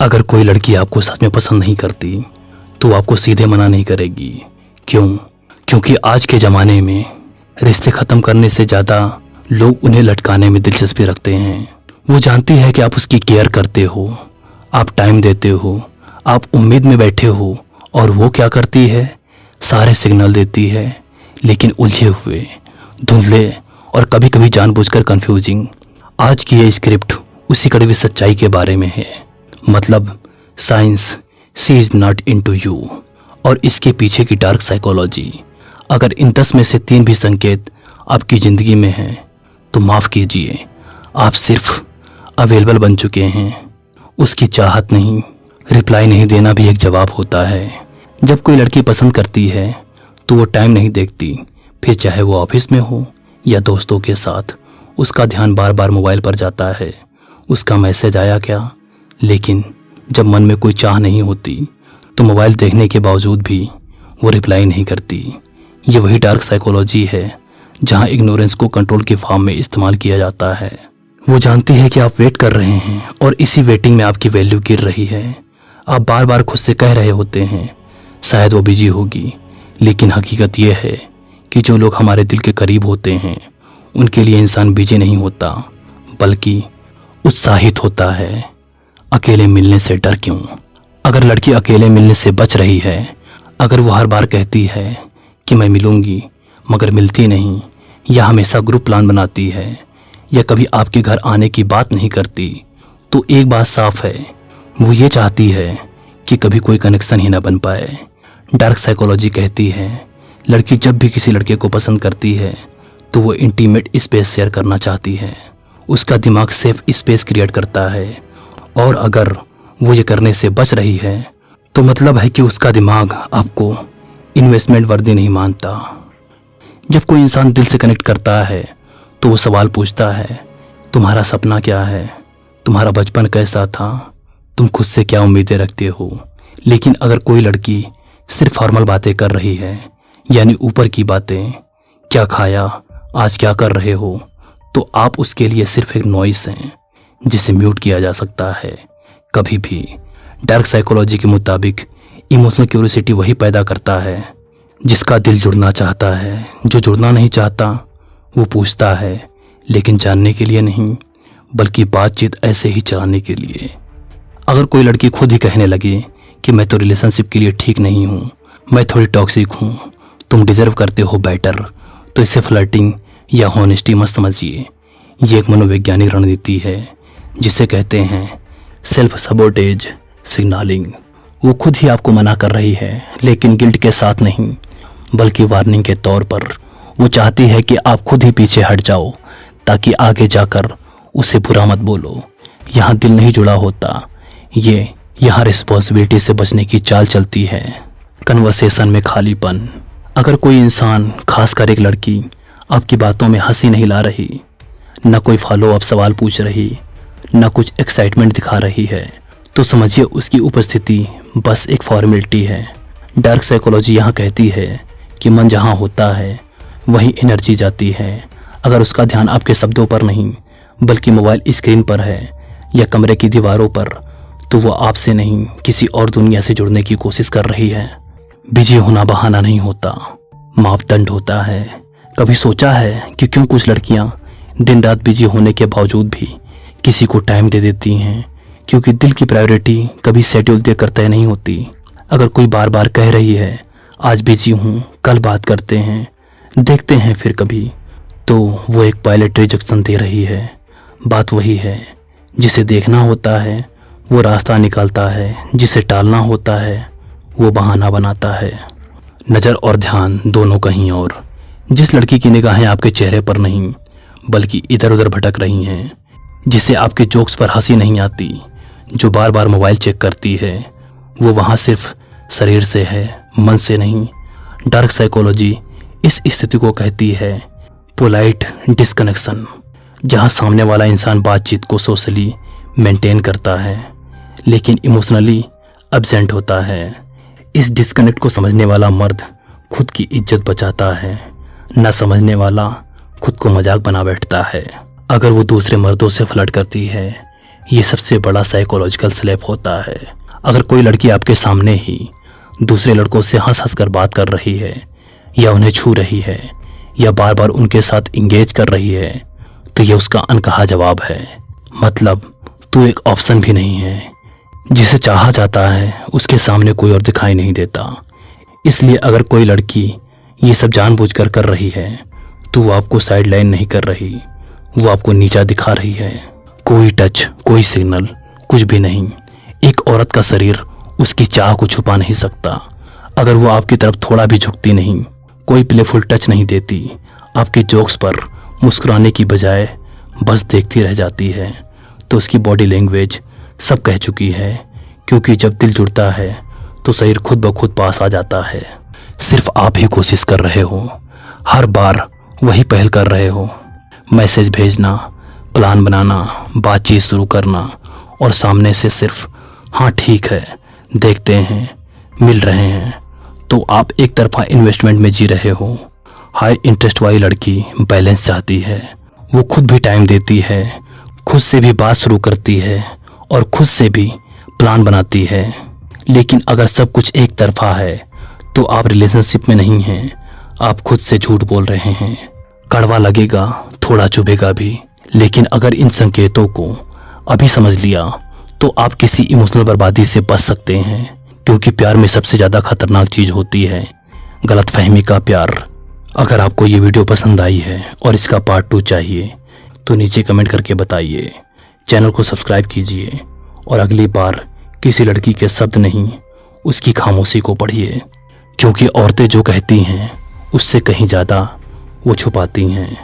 अगर कोई लड़की आपको सच में पसंद नहीं करती तो आपको सीधे मना नहीं करेगी। क्यों? क्योंकि आज के ज़माने में रिश्ते ख़त्म करने से ज़्यादा लोग उन्हें लटकाने में दिलचस्पी रखते हैं। वो जानती है कि आप उसकी केयर करते हो, आप टाइम देते हो, आप उम्मीद में बैठे हो, और वो क्या करती है? सारे सिग्नल देती है, लेकिन उलझे हुए, धुंधले और कभी कभी जानबूझकर कंफ्यूजिंग। आज की ये स्क्रिप्ट उसी कड़वी सच्चाई के बारे में है। मतलब science see is not into you और इसके पीछे की डार्क साइकोलॉजी। अगर इन 10 में से 3 भी संकेत आपकी ज़िंदगी में हैं तो माफ़ कीजिए, आप सिर्फ अवेलेबल बन चुके हैं। उसकी चाहत नहीं, रिप्लाई नहीं देना भी एक जवाब होता है। जब कोई लड़की पसंद करती है तो वो टाइम नहीं देखती, फिर चाहे वो ऑफिस में हो या दोस्तों के साथ। उसका ध्यान बार बार मोबाइल पर जाता है, उसका मैसेज आया क्या। लेकिन जब मन में कोई चाह नहीं होती तो मोबाइल देखने के बावजूद भी वो रिप्लाई नहीं करती। ये वही डार्क साइकोलॉजी है जहाँ इग्नोरेंस को कंट्रोल के फॉर्म में इस्तेमाल किया जाता है। वो जानती है कि आप वेट कर रहे हैं और इसी वेटिंग में आपकी वैल्यू गिर रही है। आप बार बार खुद से कह रहे होते हैं शायद वो बिजी होगी, लेकिन हकीकत ये है कि जो लोग हमारे दिल के करीब होते हैं उनके लिए इंसान बिजी नहीं होता बल्कि उत्साहित होता है। अकेले मिलने से डर क्यों? अगर लड़की अकेले मिलने से बच रही है, अगर वो हर बार कहती है कि मैं मिलूंगी मगर मिलती नहीं, या हमेशा ग्रुप प्लान बनाती है, या कभी आपके घर आने की बात नहीं करती, तो एक बात साफ है, वो ये चाहती है कि कभी कोई कनेक्शन ही ना बन पाए। डार्क साइकोलॉजी कहती है लड़की जब भी किसी लड़के को पसंद करती है तो वो इंटीमेट स्पेस शेयर करना चाहती है। उसका दिमाग सेफ स्पेस क्रिएट करता है, और अगर वो ये करने से बच रही है तो मतलब है कि उसका दिमाग आपको इन्वेस्टमेंट वर्दी नहीं मानता। जब कोई इंसान दिल से कनेक्ट करता है तो वो सवाल पूछता है तुम्हारा सपना क्या है, तुम्हारा बचपन कैसा था, तुम खुद से क्या उम्मीदें रखते हो। लेकिन अगर कोई लड़की सिर्फ फॉर्मल बातें कर रही है, यानी ऊपर की बातें, क्या खाया, आज क्या कर रहे हो, तो आप उसके लिए सिर्फ एक नॉइस हैं जिसे म्यूट किया जा सकता है कभी भी। डार्क साइकोलॉजी के मुताबिक इमोशनल क्यूरियोसिटी वही पैदा करता है जिसका दिल जुड़ना चाहता है। जो जुड़ना नहीं चाहता वो पूछता है, लेकिन जानने के लिए नहीं बल्कि बातचीत ऐसे ही चलाने के लिए। अगर कोई लड़की खुद ही कहने लगे कि मैं तो रिलेशनशिप के लिए ठीक नहीं हूँ, मैं थोड़ी टॉक्सिक हूँ, तुम डिजर्व करते हो बेटर, तो इसे फ्लर्टिंग या हॉनेस्टी मत समझिए। ये एक मनोवैज्ञानिक रणनीति है जिसे कहते हैं सेल्फ सबोटेज सिग्नलिंग। वो खुद ही आपको मना कर रही है, लेकिन गिल्ट के साथ नहीं बल्कि वार्निंग के तौर पर। वो चाहती है कि आप खुद ही पीछे हट जाओ ताकि आगे जाकर उसे बुरा मत बोलो। यहाँ दिल नहीं जुड़ा होता, ये यहाँ रिस्पॉन्सिबिलिटी से बचने की चाल चलती है। कन्वर्सेशन में खालीपन। अगर कोई इंसान, खासकर एक लड़की, आपकी बातों में हंसी नहीं ला रही, न कोई फॉलो अप सवाल पूछ रही, न कुछ एक्साइटमेंट दिखा रही है, तो समझिए उसकी उपस्थिति बस एक फॉर्मेलिटी है। डार्क साइकोलॉजी यहाँ कहती है कि मन जहाँ होता है वहीं एनर्जी जाती है। अगर उसका ध्यान आपके शब्दों पर नहीं बल्कि मोबाइल स्क्रीन पर है या कमरे की दीवारों पर, तो वो आपसे नहीं किसी और दुनिया से जुड़ने की कोशिश कर रही है। बिजी होना बहाना नहीं होता, मापदंड होता है। कभी सोचा है कि क्यों कुछ लड़कियां दिन रात बिजी होने के बावजूद भी किसी को टाइम दे देती हैं? क्योंकि दिल की प्रायोरिटी कभी शेड्यूल देकर तय नहीं होती। अगर कोई बार बार कह रही है आज बिजी हूँ, कल बात करते हैं, देखते हैं फिर कभी, तो वो एक पायलट रिजेक्शन दे रही है। बात वही है, जिसे देखना होता है वो रास्ता निकालता है, जिसे टालना होता है वो बहाना बनाता है। नज़र और ध्यान दोनों कहीं और। जिस लड़की की निगाहें आपके चेहरे पर नहीं बल्कि इधर उधर भटक रही हैं, जिसे आपके जोक्स पर हंसी नहीं आती, जो बार बार मोबाइल चेक करती है, वो वहाँ सिर्फ शरीर से है, मन से नहीं। डार्क साइकोलॉजी इस स्थिति को कहती है पोलाइट डिस्कनेक्शन, जहाँ सामने वाला इंसान बातचीत को सोशली मेंटेन करता है लेकिन इमोशनली एब्सेंट होता है। इस डिस्कनेक्ट को समझने वाला मर्द खुद की इज्जत बचाता है, न समझने वाला खुद को मजाक बना बैठता है। अगर वो दूसरे मर्दों से फ्लर्ट करती है, ये सबसे बड़ा साइकोलॉजिकल स्लैप होता है। अगर कोई लड़की आपके सामने ही दूसरे लड़कों से हंस हंस कर बात कर रही है, या उन्हें छू रही है, या बार बार उनके साथ इंगेज कर रही है, तो ये उसका अनकहा जवाब है। मतलब तू एक ऑप्शन भी नहीं है। जिसे चाहा जाता है उसके सामने कोई और दिखाई नहीं देता। इसलिए अगर कोई लड़की ये सब जानबूझकर कर रही है तो वो आपको साइड लाइन नहीं कर रही, वो आपको नीचा दिखा रही है। कोई टच, कोई सिग्नल, कुछ भी नहीं। एक औरत का शरीर उसकी चाह को छुपा नहीं सकता। अगर वो आपकी तरफ थोड़ा भी झुकती नहीं, कोई प्लेफुल टच नहीं देती, आपके जोक्स पर मुस्कुराने की बजाय बस देखती रह जाती है, तो उसकी बॉडी लैंग्वेज सब कह चुकी है। क्योंकि जब दिल जुड़ता है तो शरीर खुद ब खुद पास आ जाता है। सिर्फ आप ही कोशिश कर रहे हो, हर बार वही पहल कर रहे हो। मैसेज भेजना, प्लान बनाना, बातचीत शुरू करना, और सामने से सिर्फ हाँ ठीक है, देखते हैं, मिल रहे हैं। तो आप एक तरफा इन्वेस्टमेंट में जी रहे हो। हाई इंटरेस्ट वाली लड़की बैलेंस चाहती है। वो खुद भी टाइम देती है, खुद से भी बात शुरू करती है और खुद से भी प्लान बनाती है। लेकिन अगर सब कुछ एक तरफा है तो आप रिलेशनशिप में नहीं हैं, आप खुद से झूठ बोल रहे हैं। कड़वा लगेगा, थोड़ा चुभेगा भी, लेकिन अगर इन संकेतों को अभी समझ लिया तो आप किसी इमोशनल बर्बादी से बच सकते हैं। क्योंकि प्यार में सबसे ज़्यादा खतरनाक चीज़ होती है गलतफहमी का प्यार। अगर आपको ये वीडियो पसंद आई है और इसका पार्ट 2 चाहिए तो नीचे कमेंट करके बताइए। चैनल को सब्सक्राइब कीजिए और अगली बार किसी लड़की के शब्द नहीं, उसकी खामोशी को पढ़िए। क्योंकि औरतें जो कहती हैं उससे कहीं ज़्यादा वो छुपाती हैं।